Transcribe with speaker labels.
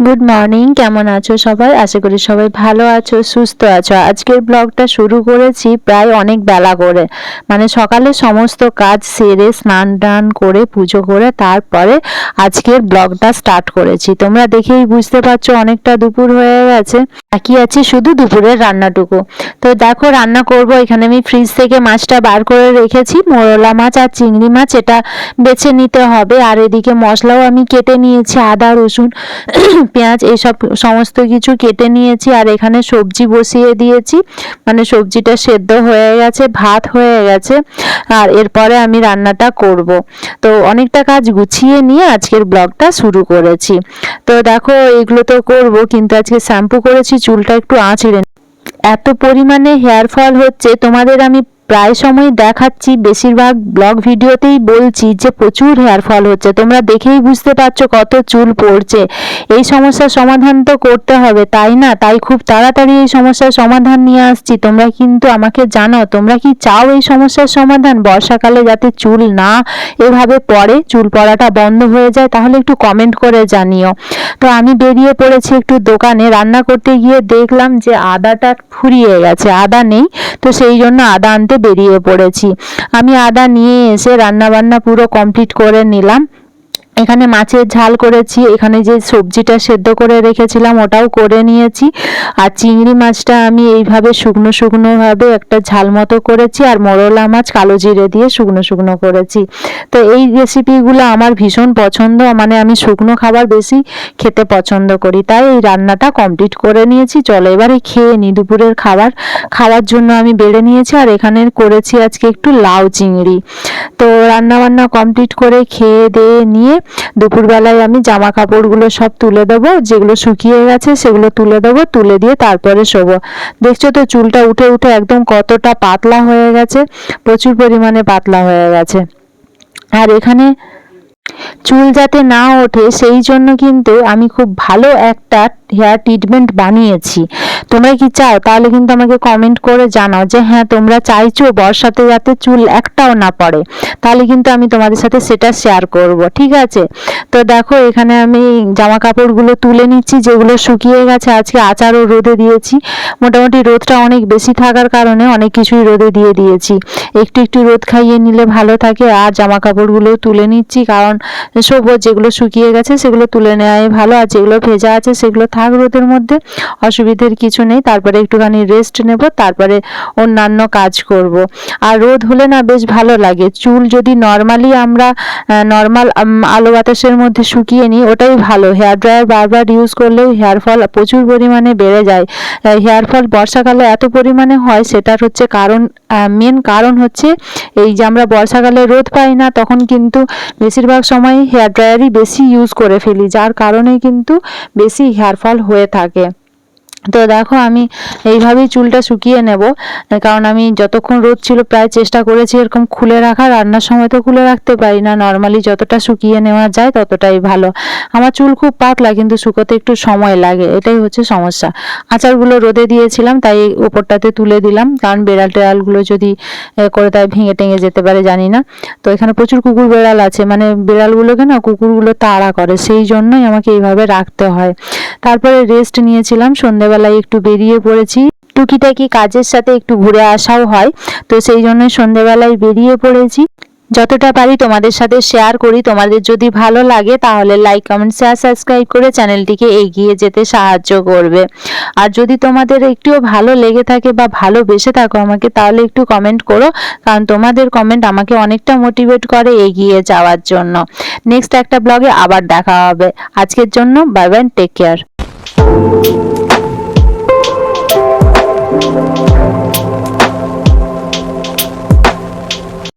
Speaker 1: Good morning, কেমন আছো সবাই? আশা করি সবাই ভালো আছো, সুস্থ আছো। আজকের ব্লগটা শুরু করেছি প্রায় অনেক বেলা করে, মানে সকালে সমস্ত কাজ সেরে স্নান টান করে পুজো করে তারপরে আজকের ব্লগটা স্টার্ট করেছি। তোমরা দেখেই বুঝতে পারছো অনেকটা দুপুর হয়ে গেছে, বাকি আছে শুধু দুপুরের রান্নাটুকু। তো দেখো রান্না করব। এখানে আমি ফ্রিজ থেকে মাছটা বার করে রেখেছি, মোরলা মাছ আর চিংড়ি মাছ, এটা বেছে নিতে হবে। আর এদিকে মশলাও আমি কেটে নিয়েছি, আদা রসুন পেঁয়াজ এইসব সমস্ত কিছু কেটে নিয়েছি। আর এখানে সবজি বসিয়ে দিয়েছি, মানে সবজিটা সেদ্ধ হয়ে গেছে, ভাত হয়ে গেছে। আর এরপরে আমি রান্নাটা করব। তো অনেকটা কাজ গুছিয়ে নিয়ে আজকের ব্লগটা শুরু করেছি। তো দেখো এগুলো তো করব, কিন্তু আজকে শ্যাম্পু করেছি, চুলটা একটু আঁচড়ে। এত পরিমাণে হেয়ার ফল হচ্ছে, তোমাদের আমি প্রায় সময় দেখাচ্ছি, বেশিরভাগ ব্লগ ভিডিওতেই বলছি যে প্রচুর হেয়ার ফল হচ্ছে। তোমরা দেখেই বুঝতে পারছো কত চুল পড়ছে। এই সমস্যার সমাধান তো করতে হবে, তাই না? তাই খুব তাড়াতাড়ি এই সমস্যার সমাধান নিয়ে আসছি। তোমরা কিন্তু আমাকে জানাও, তোমরা কি চাও এই সমস্যার সমাধান? বর্ষাকালে যাতে চুল না এভাবে পড়ে, চুল পড়াটা বন্ধ হয়ে যায়, তাহলে একটু কমেন্ট করে জানিও। তো আমি বেরিয়ে পড়েছি একটু দোকানে। রান্না করতে গিয়ে দেখলাম যে আদাটা ফুরিয়ে গেছে, আদা নেই। তো সেই জন্য আদা আনতে বেরিয়ে পড়েছি। আমি আদা নিয়ে এসে রান্না বান্না পুরো কমপ্লিট করে নিলাম। এখানে মাছের ঝাল করেছি, এখানে যে সবজিটা সেদ্ধ করে রেখেছিলাম ওটাও করে নিয়েছি। আর চিংড়ি মাছটা আমি এইভাবে শুকনো শুকনো ভাবে একটা ঝাল মতো করেছি। আর মোরলা মাছ কালো জিরে দিয়ে শুকনো শুকনো করেছি। তো এই রেসিপিগুলো আমার ভীষণ পছন্দ, মানে আমি শুকনো খাবার বেশি খেতে পছন্দ করি, তাই এই রান্নাটা কমপ্লিট করে নিয়েছি। চলো এবারে খেয়ে নিই। দুপুরের খাওয়ার জন্য আমি বেড়ে নিয়েছি। আর এখানে করেছি আজকে একটু লাউ চিংড়ি। তো রান্না বান্না কমপ্লিট করে খেয়ে দিয়ে নিয়ে দুপুরবেলায় আমি জামা কাপড়গুলো সব তুলে দেবো, যেগুলো শুকিয়ে গেছে সেগুলো তুলে দেবো, তুলে দিয়ে তারপরে শোবো। দেখছো তো চুলটা উঠে উঠে একদম কতটা পাতলা হয়ে গেছে, প্রচুর পরিমাণে পাতলা হয়ে গেছে। আর এখানে চুল যাতে না ওঠে সেই জন্য কিন্তু আমি খুব ভালো একটা হেয়ার ট্রিটমেন্ট বানিয়েছি। তোমরা কি চাও? তাহলে কিন্তু আমাকে কমেন্ট করে জানাও যে হ্যাঁ তোমরা চাইছো বর্ষাতে যাতে চুল একটাও না পড়ে, তাহলে কিন্তু আমি তোমাদের সাথে সেটা শেয়ার করব, ঠিক আছে? তো দেখো এখানে আমি জামা কাপড়গুলো তুলে নিচ্ছি, যেগুলো শুকিয়ে গেছে। আজকে আচারও রোদে দিয়েছি, মোটামুটি রোদটা অনেক বেশি থাকার কারণে অনেক কিছুই রোদে দিয়ে দিয়েছি। একটু একটু রোদ খাইয়ে নিলে ভালো থাকে। আর জামা কাপড়গুলো তুলে নিচ্ছি, কারণ সবুজ যেগুলো শুকিয়ে গেছে সেগুলো তুলে নেওয়াই ভালো। আর যেগুলো ভেজা আছে সেগুলো থাক রোদের মধ্যে, অসুবিধের কিছু নেই। তারপরে একটুখানি রেস্ট নেব, তারপরে অন্যান্য কাজ করব। আর রোদ হলে না বেশ ভালো লাগে। চুল যদি নর্মালি আমরা নর্মাল আলো বাতাসের মধ্যে শুকিয়ে নিই ওটাই ভালো। হেয়ার ড্রায়ার বারবার ইউজ করলেও হেয়ার ফল প্রচুর পরিমাণে বেড়ে যায়। হেয়ার ফল বর্ষাকালে এত পরিমাণে হয়, সেটার হচ্ছে কারণ, মেন কারণ হচ্ছে এই যে আমরা বর্ষাকালে রোদ পাই না, তখন কিন্তু বেশিরভাগ সময় হেয়ার ড্রায়ারই বেশি ইউজ করে ফেলি, যার কারণে কিন্তু বেশি হেয়ার ফল হয়ে থাকে। তো দেখো আমি এইভাবেই চুলটা শুকিয়ে নেব, কারণ আমি যতক্ষণ রোদ ছিল প্রায় চেষ্টা করেছি এরকম খুলে রাখার। রান্নার সময় তো খুলে রাখতে পারি না, নর্মালি যতটা শুকিয়ে নেওয়া যায় ততটাই ভালো। আমার চুল খুব পাতলা, কিন্তু শুকোতে একটু সময় লাগে, এটাই হচ্ছে সমস্যা। আচারগুলো রোদে দিয়েছিলাম তাই ওপরটাতে তুলে দিলাম, কারণ বেড়াল টেড়ালগুলো যদি করে তাই ভেঙে টেঙে যেতে পারে, জানি না। তো এখানে প্রচুর কুকুর বেড়াল আছে, মানে বেড়ালগুলোকে না কুকুরগুলো তাড়া করে, সেই জন্যই আমাকে এইভাবে রাখতে হয়। তারপরে রেস্ট নিয়েছিলাম, সন্ধ্যেবেলায় একটু বেরিয়ে পড়েছি, টুকিটাকি কাজের সাথে একটু ঘুরে আসাও হয়। তো সেই জন্য সন্ধ্যেবেলায় বেরিয়ে পড়েছি। যতটা পারি তোমাদের সাথে শেয়ার করি। তোমাদের যদি ভালো লাগে তাহলে লাইক কমেন্ট শেয়ার সাবস্ক্রাইব করে চ্যানেলটিকে এগিয়ে যেতে সাহায্য করবে। আর যদি তোমাদের একটুও ভালো লেগে থাকে বা ভালোবেসে থাকো আমাকে, তাহলে একটু কমেন্ট করো, কারণ তোমাদের কমেন্ট আমাকে অনেকটা মোটিভেট করে এগিয়ে যাওয়ার জন্য। নেক্সট একটা ব্লগে আবার দেখা হবে। আজকের জন্য বাই বাই, টেক কেয়ার।